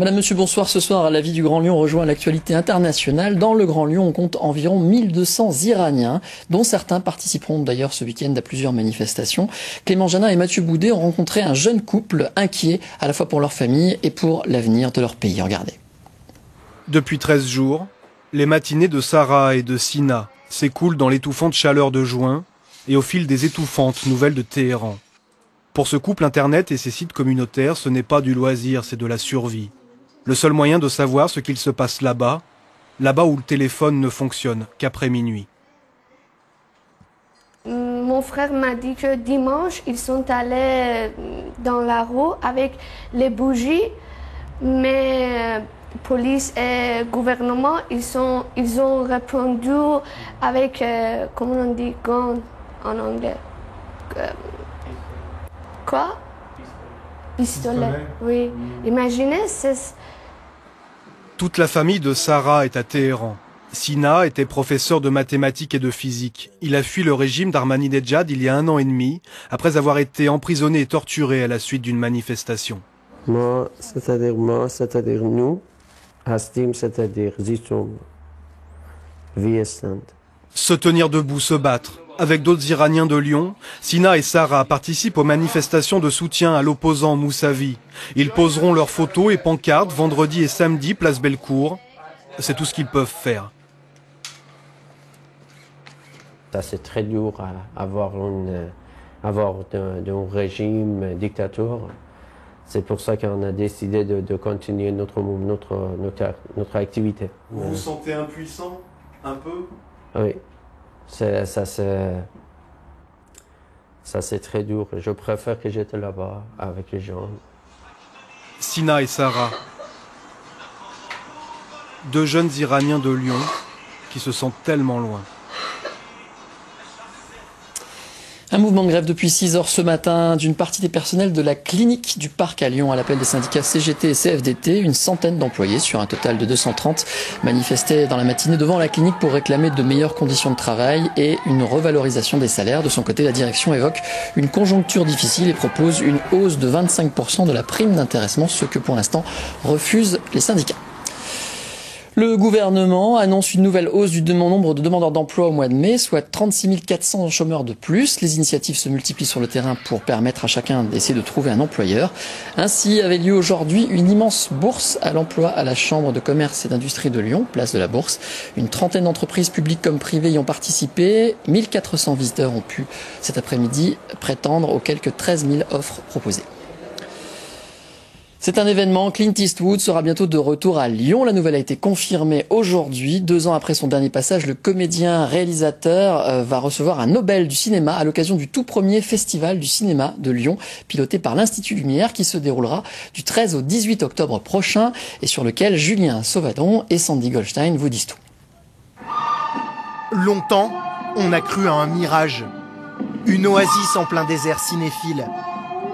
Madame, monsieur, bonsoir. Ce soir, la vie du Grand Lyon rejoint l'actualité internationale. Dans le Grand Lyon, on compte environ 1200 Iraniens, dont certains participeront d'ailleurs ce week-end à plusieurs manifestations. Clément Janin et Mathieu Boudet ont rencontré un jeune couple inquiet à la fois pour leur famille et pour l'avenir de leur pays. Regardez. Depuis 13 jours, les matinées de Sarah et de Sina s'écoulent dans l'étouffante chaleur de juin et au fil des étouffantes nouvelles de Téhéran. Pour ce couple, Internet et ses sites communautaires, ce n'est pas du loisir, c'est de la survie. Le seul moyen de savoir ce qu'il se passe là-bas où le téléphone ne fonctionne qu'après minuit. Mon frère m'a dit que dimanche, ils sont allés dans la rue avec les bougies, mais police et gouvernement, ils ont répondu avec, comment on dit, gun en anglais. Quoi? Pistolet. Oui. Imaginez, c'est... Toute la famille de Sarah est à Téhéran. Sina était professeur de mathématiques et de physique. Il a fui le régime d'Ahmadinejad il y a 1 an et demi, après avoir été emprisonné et torturé à la suite d'une manifestation. Moi, c'est-à-dire nous, Hastim, c'est-à-dire Zitoum, Viesland. Se tenir debout, se battre. Avec d'autres Iraniens de Lyon, Sina et Sarah participent aux manifestations de soutien à l'opposant Moussavi. Ils poseront leurs photos et pancartes vendredi et samedi, place Bellecour. C'est tout ce qu'ils peuvent faire. Ça, c'est très dur à avoir un régime dictateur. C'est pour ça qu'on a décidé de continuer notre activité. Vous vous sentez impuissant, un peu? Oui. Ça c'est très dur. Je préfère que j'étais là-bas avec les gens. Sina et Sarah, 2 jeunes Iraniens de Lyon qui se sentent tellement loin. Un mouvement de grève depuis 6 heures ce matin d'une partie des personnels de la clinique du Parc à Lyon à l'appel des syndicats CGT et CFDT. Une centaine d'employés sur un total de 230 manifestaient dans la matinée devant la clinique pour réclamer de meilleures conditions de travail et une revalorisation des salaires. De son côté, la direction évoque une conjoncture difficile et propose une hausse de 25% de la prime d'intéressement, ce que pour l'instant refusent les syndicats. Le gouvernement annonce une nouvelle hausse du nombre de demandeurs d'emploi au mois de mai, soit 36 400 chômeurs de plus. Les initiatives se multiplient sur le terrain pour permettre à chacun d'essayer de trouver un employeur. Ainsi avait lieu aujourd'hui une immense bourse à l'emploi à la Chambre de commerce et d'industrie de Lyon, place de la Bourse. Une trentaine d'entreprises publiques comme privées y ont participé. 1400 visiteurs ont pu cet après-midi prétendre aux quelques 13 000 offres proposées. C'est un événement. Clint Eastwood sera bientôt de retour à Lyon. La nouvelle a été confirmée aujourd'hui. 2 ans après son dernier passage, le comédien-réalisateur va recevoir un Nobel du cinéma à l'occasion du tout premier festival du cinéma de Lyon, piloté par l'Institut Lumière, qui se déroulera du 13 au 18 octobre prochain et sur lequel Julien Sauvadon et Sandy Goldstein vous disent tout. Longtemps, on a cru à un mirage. Une oasis en plein désert cinéphile.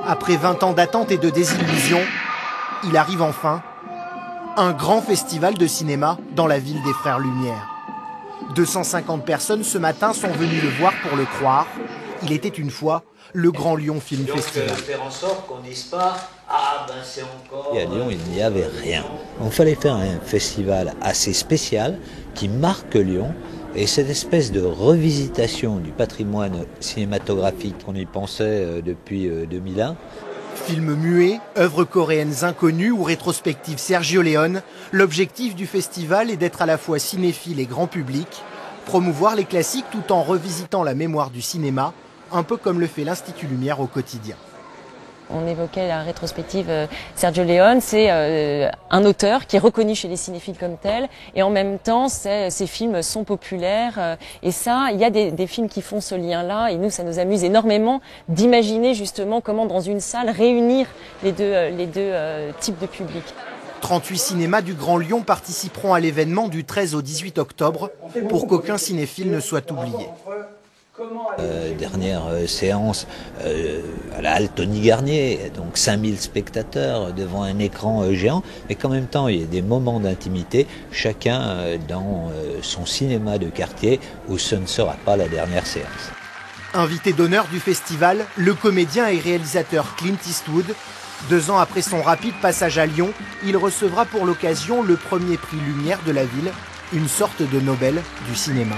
Après 20 ans d'attente et de désillusion, il arrive enfin, un grand festival de cinéma dans la ville des Frères Lumière. 250 personnes ce matin sont venues le voir pour le croire. Il était une fois le Grand Lyon Film Festival. Faire en sorte qu'on dise pas « Ah ben c'est encore... » Et à Lyon, il n'y avait rien. Il fallait faire un festival assez spécial qui marque Lyon. Et cette espèce de revisitation du patrimoine cinématographique, on y pensait depuis 2001. Films muets, œuvres coréennes inconnues ou rétrospectives Sergio Leone, l'objectif du festival est d'être à la fois cinéphile et grand public, promouvoir les classiques tout en revisitant la mémoire du cinéma, un peu comme le fait l'Institut Lumière au quotidien. On évoquait la rétrospective Sergio Leone, c'est un auteur qui est reconnu chez les cinéphiles comme tel, et en même temps, ces films sont populaires. Et ça, il y a des films qui font ce lien-là, et nous, ça nous amuse énormément d'imaginer justement comment, dans une salle, réunir les deux types de public. 38 cinémas du Grand Lyon participeront à l'événement du 13 au 18 octobre, pour qu'aucun cinéphile ne soit oublié. Dernière séance à la halle Tony Garnier, donc 5000 spectateurs devant un écran géant, mais qu'en même temps il y a des moments d'intimité, chacun dans son cinéma de quartier où ce ne sera pas la dernière séance. Invité d'honneur du festival, le comédien et réalisateur Clint Eastwood 2 ans après son rapide passage à Lyon, il recevra pour l'occasion le premier prix Lumière de la ville, une sorte de Nobel du cinéma.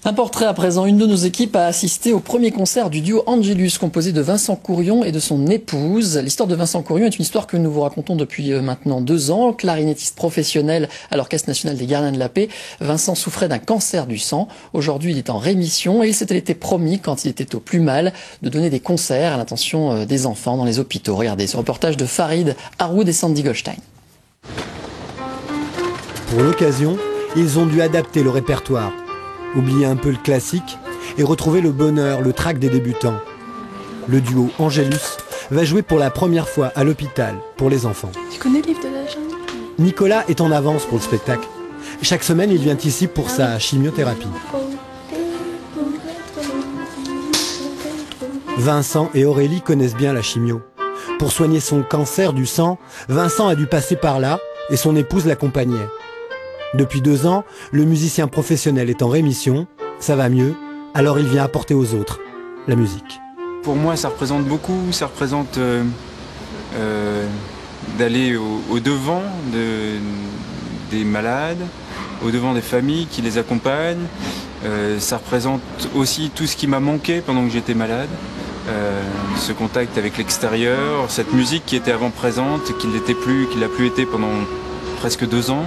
Un portrait à présent. Une de nos équipes a assisté au premier concert du duo Angelus, composé de Vincent Courion et de son épouse. L'histoire de Vincent Courion est une histoire que nous vous racontons depuis maintenant 2 ans. Clarinettiste professionnel à l'Orchestre national des gardiens de la paix, Vincent souffrait d'un cancer du sang. Aujourd'hui, il est en rémission et il s'était été promis, quand il était au plus mal, de donner des concerts à l'intention des enfants dans les hôpitaux. Regardez ce reportage de Farid Haroud et Sandy Goldstein. Pour l'occasion, ils ont dû adapter le répertoire. Oublier un peu le classique et retrouver le bonheur, le trac des débutants. Le duo Angelus va jouer pour la première fois à l'hôpital pour les enfants. Tu connais le livre de la jungle? Nicolas est en avance pour le spectacle. Chaque semaine, il vient ici pour sa chimiothérapie. Vincent et Aurélie connaissent bien la chimio. Pour soigner son cancer du sang, Vincent a dû passer par là et son épouse l'accompagnait. Depuis 2 ans, le musicien professionnel est en rémission, ça va mieux, alors il vient apporter aux autres la musique. Pour moi, ça représente beaucoup, ça représente d'aller au devant des malades, au devant des familles qui les accompagnent. Ça représente aussi tout ce qui m'a manqué pendant que j'étais malade. Ce contact avec l'extérieur, cette musique qui était avant présente, qui ne l'était plus, qui l'a plus été pendant presque 2 ans.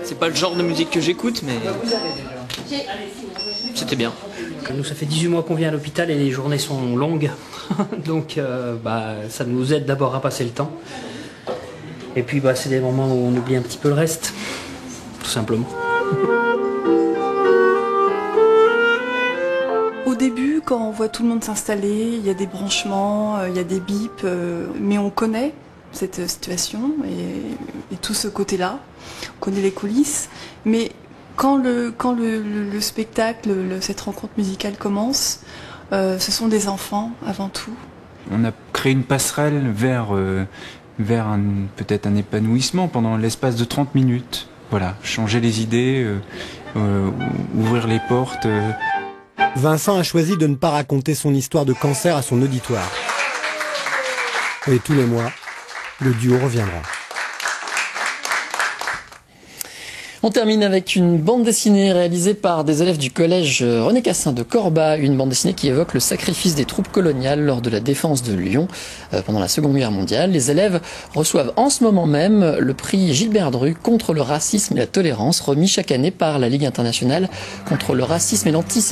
C'est pas le genre de musique que j'écoute, mais c'était bien. Nous, ça fait 18 mois qu'on vient à l'hôpital et les journées sont longues. Donc, ça nous aide d'abord à passer le temps. Et puis, c'est des moments où on oublie un petit peu le reste, tout simplement. Au début, quand on voit tout le monde s'installer, il y a des branchements, il y a des bips, mais on connaît cette situation et tout ce côté-là. On connaît les coulisses, mais quand le spectacle, cette rencontre musicale commence, ce sont des enfants avant tout. On a créé une passerelle vers peut-être un épanouissement pendant l'espace de 30 minutes. Voilà, changer les idées, ouvrir les portes. Vincent a choisi de ne pas raconter son histoire de cancer à son auditoire. Et tous les mois, le duo reviendra. On termine avec une bande dessinée réalisée par des élèves du collège René Cassin de Corba, une bande dessinée qui évoque le sacrifice des troupes coloniales lors de la défense de Lyon pendant la Seconde Guerre mondiale. Les élèves reçoivent en ce moment même le prix Gilbert Dru contre le racisme et la tolérance, remis chaque année par la Ligue internationale contre le racisme et l'antisémitisme.